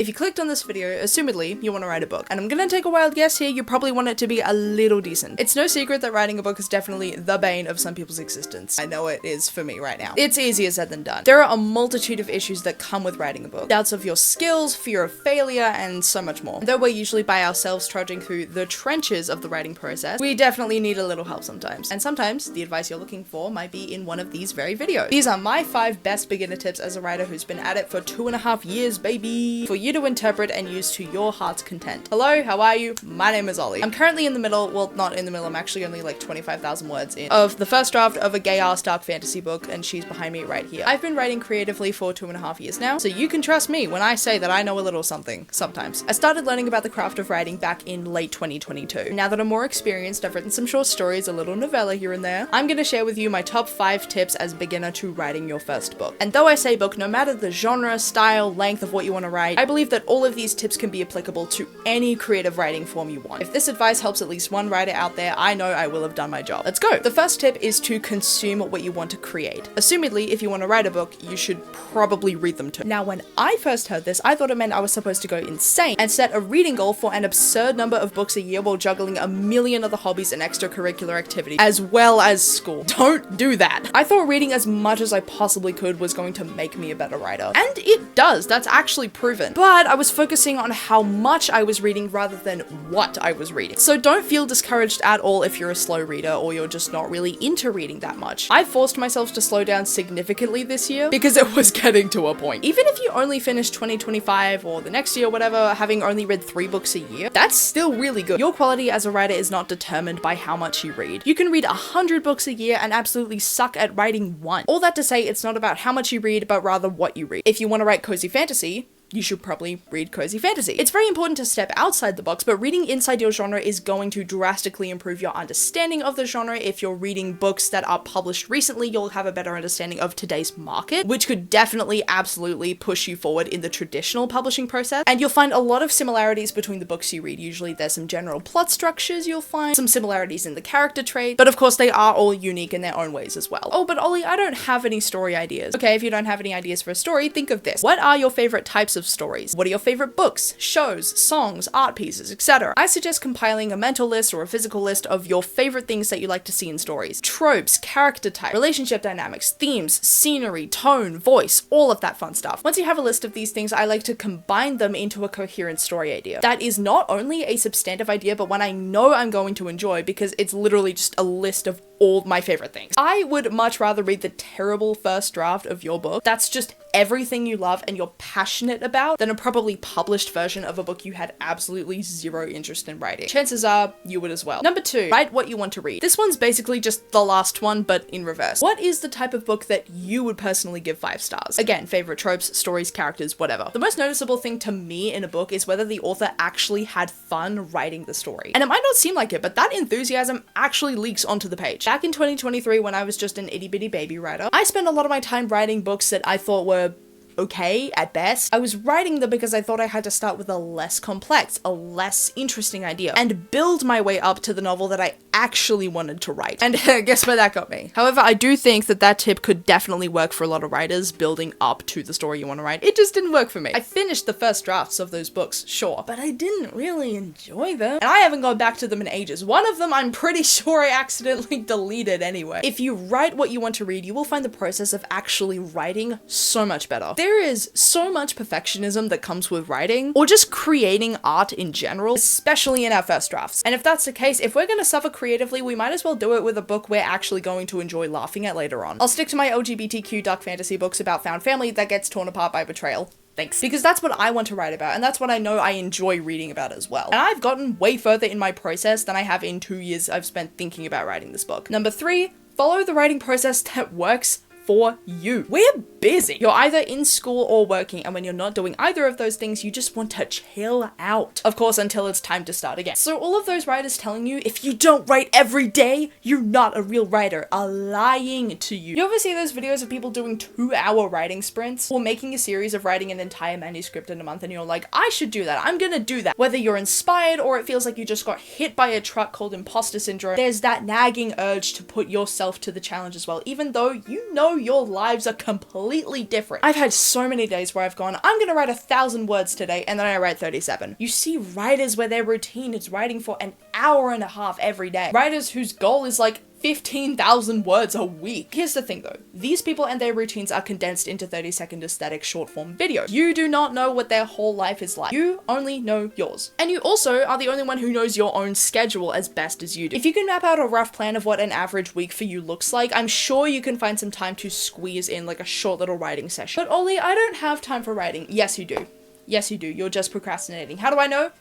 If you clicked on this video, assumedly you want to write a book. And I'm gonna take a wild guess here, you probably want it to be a little decent. It's no secret that writing a book is definitely the bane of some people's existence. I know it is for me right now. It's easier said than done. There are a multitude of issues that come with writing a book. Doubts of your skills, fear of failure, and so much more. Though we're usually by ourselves trudging through the trenches of the writing process, we definitely need a little help sometimes. And sometimes the advice you're looking for might be in one of these very videos. These are my 5 best beginner tips as a writer who's been at it for 2.5 years, baby, for you to interpret and use to your heart's content. Hello, how are you? My name is Ollie. I'm currently in the middle, well, not in the middle, I'm actually only like 25,000 words in, of the first draft of a gay-ass dark fantasy book, and she's behind me right here. I've been writing creatively for 2.5 years now, so you can trust me when I say that I know a little something, sometimes. I started learning about the craft of writing back in late 2022. Now that I'm more experienced, I've written some short stories, a little novella here and there. I'm gonna share with you my top 5 tips as a beginner to writing your first book. And though I say book, no matter the genre, style, length of what you want to write, I believe that all of these tips can be applicable to any creative writing form you want. If this advice helps at least one writer out there, I know I will have done my job. Let's go! The first tip is to consume what you want to create. Assumedly, if you want to write a book, you should probably read them too. Now, when I first heard this, I thought it meant I was supposed to go insane and set a reading goal for an absurd number of books a year while juggling a million other hobbies and extracurricular activities, as well as school. Don't do that. I thought reading as much as I possibly could was going to make me a better writer. And it does, that's actually proven. But I was focusing on how much I was reading rather than what I was reading. So don't feel discouraged at all if you're a slow reader or you're just not really into reading that much. I forced myself to slow down significantly this year because it was getting to a point. Even if you only finish 2025 or the next year, whatever, having only read 3 books a year, that's still really good. Your quality as a writer is not determined by how much you read. You can read 100 books a year and absolutely suck at writing 1. All that to say, it's not about how much you read, but rather what you read. If you want to write cozy fantasy, you should probably read cozy fantasy. It's very important to step outside the box, but reading inside your genre is going to drastically improve your understanding of the genre. If you're reading books that are published recently, you'll have a better understanding of today's market, which could definitely absolutely push you forward in the traditional publishing process. And you'll find a lot of similarities between the books you read. Usually there's some general plot structures, you'll find some similarities in the character trait, but of course they are all unique in their own ways as well. Oh, but Ollie, I don't have any story ideas. Okay, if you don't have any ideas for a story, think of this. What are your favorite types of stories? What are your favorite books, shows, songs, art pieces, etc.? I suggest compiling a mental list or a physical list of your favorite things that you like to see in stories. Tropes, character type, relationship dynamics, themes, scenery, tone, voice, all of that fun stuff. Once you have a list of these things, I like to combine them into a coherent story idea. That is not only a substantive idea, but one I know I'm going to enjoy because it's literally just a list of all my favorite things. I would much rather read the terrible first draft of your book that's just everything you love and you're passionate about than a probably published version of a book you had absolutely zero interest in writing. Chances are you would as well. Number 2, write what you want to read. This one's basically just the last one, but in reverse. What is the type of book that you would personally give 5 stars? Again, favorite tropes, stories, characters, whatever. The most noticeable thing to me in a book is whether the author actually had fun writing the story. And it might not seem like it, but that enthusiasm actually leaks onto the page. Back in 2023, when I was just an itty bitty baby writer, I spent a lot of my time writing books that I thought were okay at best. I was writing them because I thought I had to start with a less complex, a less interesting idea, and build my way up to the novel that I actually wanted to write. And guess where that got me? However, I do think that that tip could definitely work for a lot of writers, building up to the story you want to write. It just didn't work for me. I finished the first drafts of those books, sure, but I didn't really enjoy them. And I haven't gone back to them in ages. One of them I'm pretty sure I accidentally deleted anyway. If you write what you want to read, you will find the process of actually writing so much better. There is so much perfectionism that comes with writing, or just creating art in general, especially in our first drafts. And if that's the case, if we're gonna suffer creatively, we might as well do it with a book we're actually going to enjoy laughing at later on. I'll stick to my LGBTQ dark fantasy books about found family that gets torn apart by betrayal. Thanks. Because that's what I want to write about, and that's what I know I enjoy reading about as well. And I've gotten way further in my process than I have in 2 years I've spent thinking about writing this book. Number 3, follow the writing process that works for you. We're busy. You're either in school or working, and when you're not doing either of those things, you just want to chill out. Of course, until it's time to start again. So all of those writers telling you, if you don't write every day, you're not a real writer, are lying to you. You ever see those videos of people doing 2-hour writing sprints, or making a series of writing an entire manuscript in a month, and you're like, I should do that, I'm gonna do that. Whether you're inspired or it feels like you just got hit by a truck called imposter syndrome, there's that nagging urge to put yourself to the challenge as well, even though you know your lives are completely completely different. I've had so many days where I've gone, I'm gonna write 1,000 words today, and then I write 37. You see writers where their routine is writing for an hour and a half every day. Writers whose goal is like 15,000 words a week. Here's the thing though, these people and their routines are condensed into 30-second aesthetic short form videos. You do not know what their whole life is like. You only know yours. And you also are the only one who knows your own schedule as best as you do. If you can map out a rough plan of what an average week for you looks like, I'm sure you can find some time to squeeze in like a short little writing session. But Ollie, I don't have time for writing. Yes, you do. Yes, you do. You're just procrastinating. How do I know?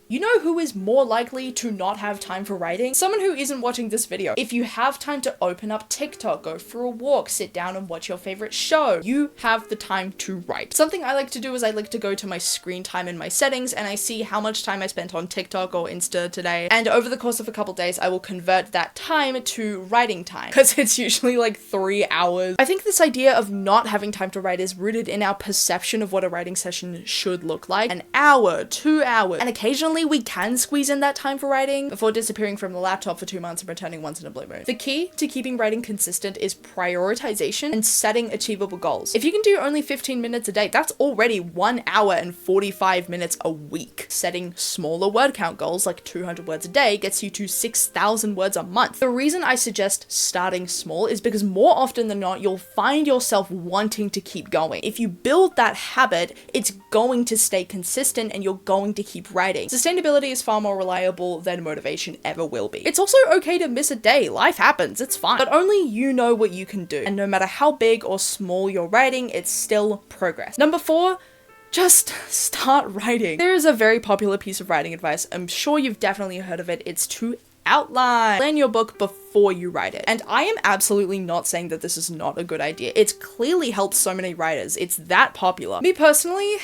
You know who is more likely to not have time for writing? Someone who isn't watching this video. If you have time to open up TikTok, go for a walk, sit down and watch your favorite show, you have the time to write. Something I like to do is I like to go to my screen time in my settings and I see how much time I spent on TikTok or Insta today. And over the course of a couple days, I will convert that time to writing time because it's usually like 3 hours. I think this idea of not having time to write is rooted in our perception of what a writing session should look like. An hour, 2 hours, and occasionally we can squeeze in that time for writing before disappearing from the laptop for 2 months and returning once in a blue moon. The key to keeping writing consistent is prioritization and setting achievable goals. If you can do only 15 minutes a day, that's already 1 hour and 45 minutes a week. Setting smaller word count goals like 200 words a day gets you to 6,000 words a month. The reason I suggest starting small is because more often than not, you'll find yourself wanting to keep going. If you build that habit, it's going to stay consistent and you're going to keep writing. Sustainability is far more reliable than motivation ever will be. It's also okay to miss a day. Life happens, it's fine. But only you know what you can do. And no matter how big or small you're writing, it's still progress. Number 4, just start writing. There is a very popular piece of writing advice. I'm sure you've definitely heard of it. It's to outline. Plan your book before you write it. And I am absolutely not saying that this is not a good idea. It's clearly helped so many writers. It's that popular. Me personally,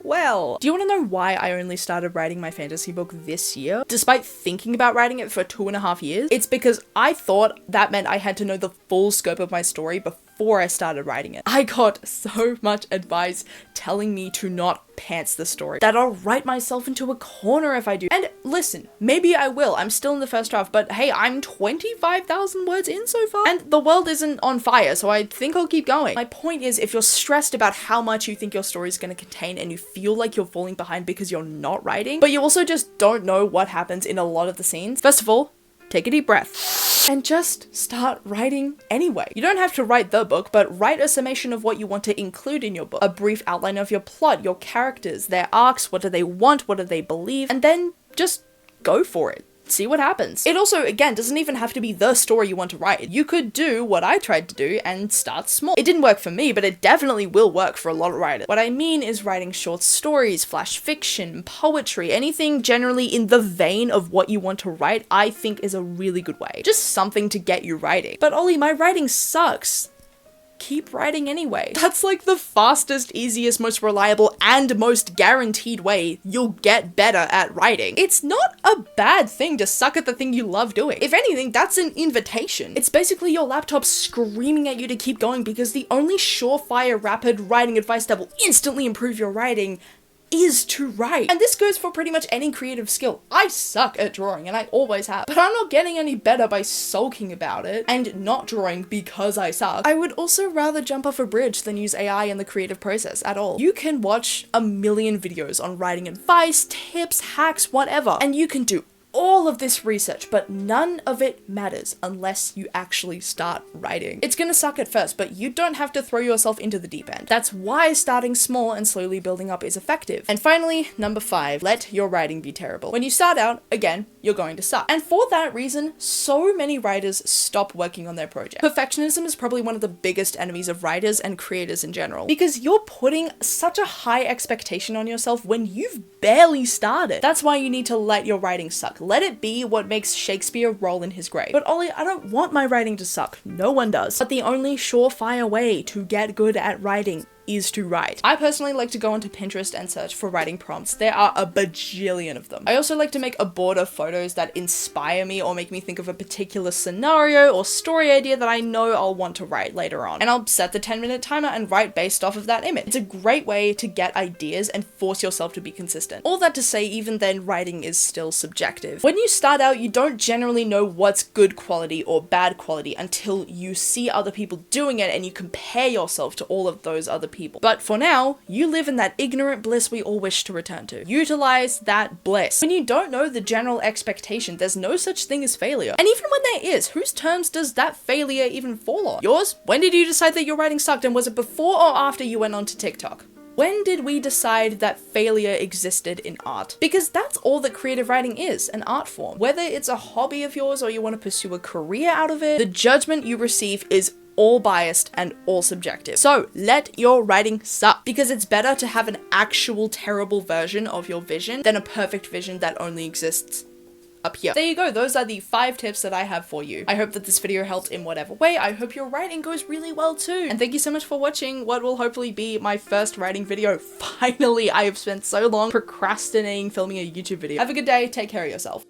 well, do you want to know why I only started writing my fantasy book this year, despite thinking about writing it for 2.5 years? It's because I thought that meant I had to know the full scope of my story before I started writing it. I got so much advice telling me to not pants the story, that I'll write myself into a corner if I do. And listen, maybe I will. I'm still in the first draft, but hey, I'm 25,000 words in so far, and the world isn't on fire, so I think I'll keep going. My point is, if you're stressed about how much you think your story is going to contain and you feel like you're falling behind because you're not writing, but you also just don't know what happens in a lot of the scenes, first of all, take a deep breath and just start writing anyway. You don't have to write the book, but write a summation of what you want to include in your book. A brief outline of your plot, your characters, their arcs, what do they want, what do they believe, and then just go for it. See what happens. It also, again, doesn't even have to be the story you want to write. You could do what I tried to do and start small. It didn't work for me, but it definitely will work for a lot of writers. What I mean is writing short stories, flash fiction, poetry, anything generally in the vein of what you want to write, I think is a really good way. Just something to get you writing. But Ollie, my writing sucks. Keep writing anyway. That's like the fastest, easiest, most reliable, and most guaranteed way you'll get better at writing. It's not a bad thing to suck at the thing you love doing. If anything, that's an invitation. It's basically your laptop screaming at you to keep going because the only surefire, rapid writing advice that will instantly improve your writing is to write. And this goes for pretty much any creative skill. I suck at drawing and I always have, but I'm not getting any better by sulking about it and not drawing because I suck. I would also rather jump off a bridge than use AI in the creative process at all. You can watch a million videos on writing advice, tips, hacks, whatever, and you can do all of this research, but none of it matters unless you actually start writing. It's gonna suck at first, but you don't have to throw yourself into the deep end. That's why starting small and slowly building up is effective. And finally, number 5, let your writing be terrible. When you start out, again, you're going to suck. And for that reason, so many writers stop working on their project. Perfectionism is probably one of the biggest enemies of writers and creators in general, because you're putting such a high expectation on yourself when you've barely started. That's why you need to let your writing suck. Let it be what makes Shakespeare roll in his grave. But Ollie, I don't want my writing to suck. No one does. But the only surefire way to get good at writing is to write. I personally like to go onto Pinterest and search for writing prompts. There are a bajillion of them. I also like to make a board of photos that inspire me or make me think of a particular scenario or story idea that I know I'll want to write later on. And I'll set the 10-minute timer and write based off of that image. It's a great way to get ideas and force yourself to be consistent. All that to say, even then, writing is still subjective. When you start out, you don't generally know what's good quality or bad quality until you see other people doing it and you compare yourself to all of those other people. But for now, you live in that ignorant bliss we all wish to return to. Utilize that bliss. When you don't know the general expectation, there's no such thing as failure. And even when there is, whose terms does that failure even fall on? Yours? When did you decide that your writing sucked, and was it before or after you went onto TikTok? When did we decide that failure existed in art? Because that's all that creative writing is, an art form. Whether it's a hobby of yours or you want to pursue a career out of it, the judgment you receive is all biased and all subjective. So let your writing suck, because it's better to have an actual terrible version of your vision than a perfect vision that only exists up here. There you go. Those are the 5 tips that I have for you. I hope that this video helped in whatever way. I hope your writing goes really well too. And thank you so much for watching what will hopefully be my first writing video. Finally, I have spent so long procrastinating filming a YouTube video. Have a good day. Take care of yourself.